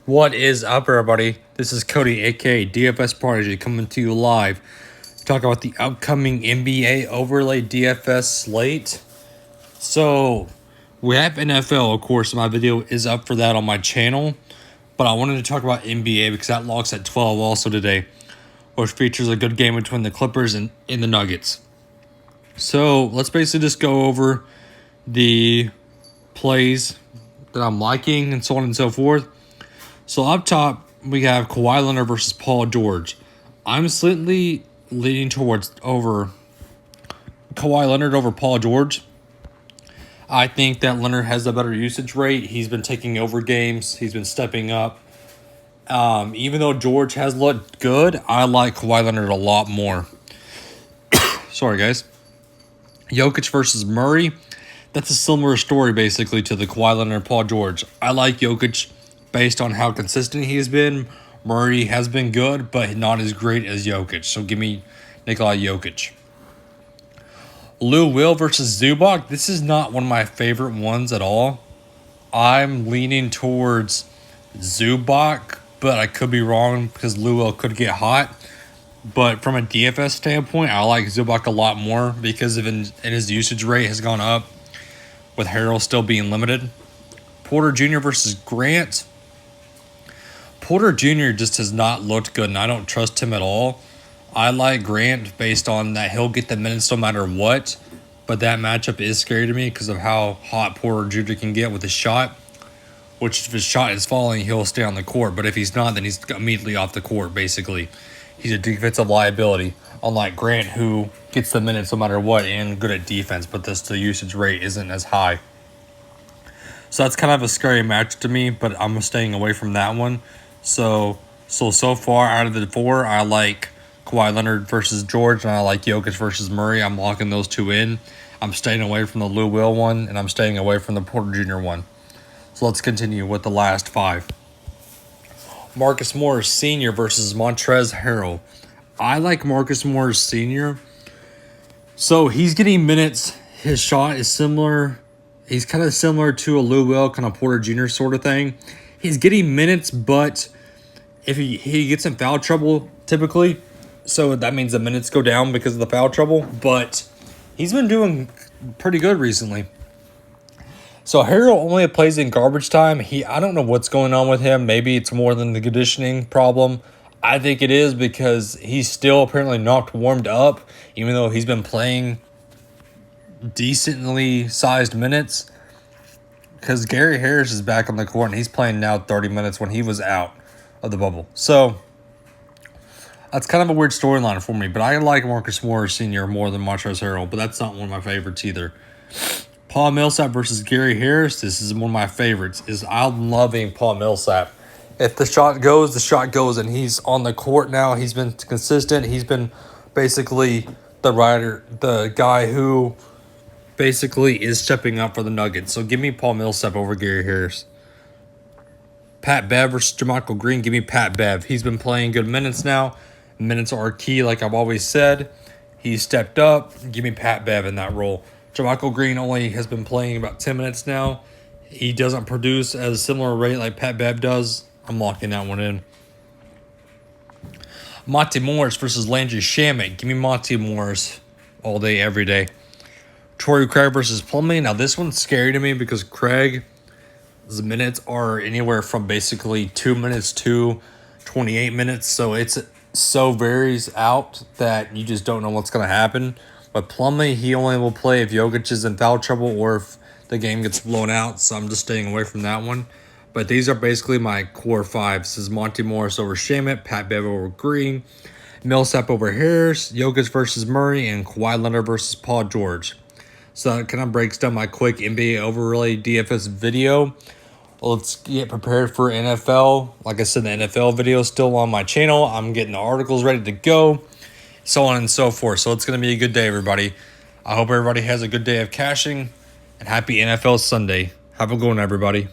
What is up, everybody? This is Cody, aka DFS Prodigy, coming to you live to talk about the upcoming NBA overlay DFS slate. So, we have NFL, of course. My video is up for that on my channel, but I wanted to talk about NBA because that locks at 12 also today, which features a good game between the Clippers and the Nuggets. So, let's basically just go over the plays that I'm liking and so on and so forth. So up top, we have Kawhi Leonard versus Paul George. I'm slightly leaning towards over Kawhi Leonard over Paul George. I think that Leonard has a better usage rate. He's been taking over games. He's been stepping up. Even though George has looked good, I like Kawhi Leonard a lot more. Sorry, guys. Jokic versus Murray. That's a similar story, basically, to the Kawhi Leonard and Paul George. I like Jokic based on how consistent he has been. Murray has been good, but not as great as Jokic. So give me Nikola Jokic. Lou Will versus Zubac. This is not one of my favorite ones at all. I'm leaning towards Zubac, but I could be wrong because Lou Will could get hot. But from a DFS standpoint, I like Zubac a lot more because of his usage rate has gone up, with Harrell still being limited. Porter Jr. versus Grant. Porter Jr. just has not looked good, and I don't trust him at all. I like Grant based on that he'll get the minutes no matter what, but that matchup is scary to me because of how hot Porter Jr. can get with his shot, which if his shot is falling, he'll stay on the court, but if he's not, then he's immediately off the court, basically. He's a defensive liability, unlike Grant, who gets the minutes no matter what and good at defense, but the usage rate isn't as high. So that's kind of a scary match to me, but I'm staying away from that one. So far out of the four, I like Kawhi Leonard versus George, and I like Jokic versus Murray. I'm locking those two in. I'm staying away from the Lou Will one, and I'm staying away from the Porter Jr. one. So let's continue with the last five. Marcus Morris Sr. versus Montrezl Harrell. I like Marcus Morris Sr. So he's getting minutes. His shot is similar. He's kind of similar to a Lou Will, kind of Porter Jr. sort of thing. He's getting minutes, but if he gets in foul trouble typically, so that means the minutes go down because of the foul trouble. But he's been doing pretty good recently. So Harrell only plays in garbage time. I don't know what's going on with him. Maybe it's more than the conditioning problem. I think it is because he's still apparently not warmed up, even though he's been playing decently sized minutes. Because Gary Harris is back on the court, and he's playing now 30 minutes when he was out of the bubble. So that's kind of a weird storyline for me. But I like Marcus Morris Sr. more than Montrezl Harrell, but that's not one of my favorites either. Paul Millsap versus Gary Harris. This is one of my favorites. I'm loving Paul Millsap. If the shot goes, the shot goes, and he's on the court now. He's been consistent. He's been basically the guy who basically is stepping up for the Nuggets. So give me Paul Millsap over Gary Harris. Pat Bev versus JaMychal Green. Give me Pat Bev. He's been playing good minutes now. Minutes are key, like I've always said. He's stepped up. Give me Pat Bev in that role. JaMychal Green only has been playing about 10 minutes now. He doesn't produce at a similar rate like Pat Bev does. I'm locking that one in. Monty Morris versus Landry Shamet. Give me Monty Morris all day, every day. Torrey Craig versus Plumlee. Now, this one's scary to me because Craig's minutes are anywhere from basically 2 minutes to 28 minutes. So it's so varies out that you just don't know what's going to happen. But Plumlee, he only will play if Jokic is in foul trouble or if the game gets blown out. So I'm just staying away from that one. But these are basically my core five. This is Monty Morris over Shamet, Pat Bev over Green, Millsap over Harris, Jokic versus Murray, and Kawhi Leonard versus Paul George. So that kind of breaks down my quick NBA overlay DFS video. Let's get prepared for NFL. Like I said, the NFL video is still on my channel. I'm getting the articles ready to go, so on and so forth. So it's going to be a good day, everybody. I hope everybody has a good day of cashing, and happy NFL Sunday. Have a good one, everybody.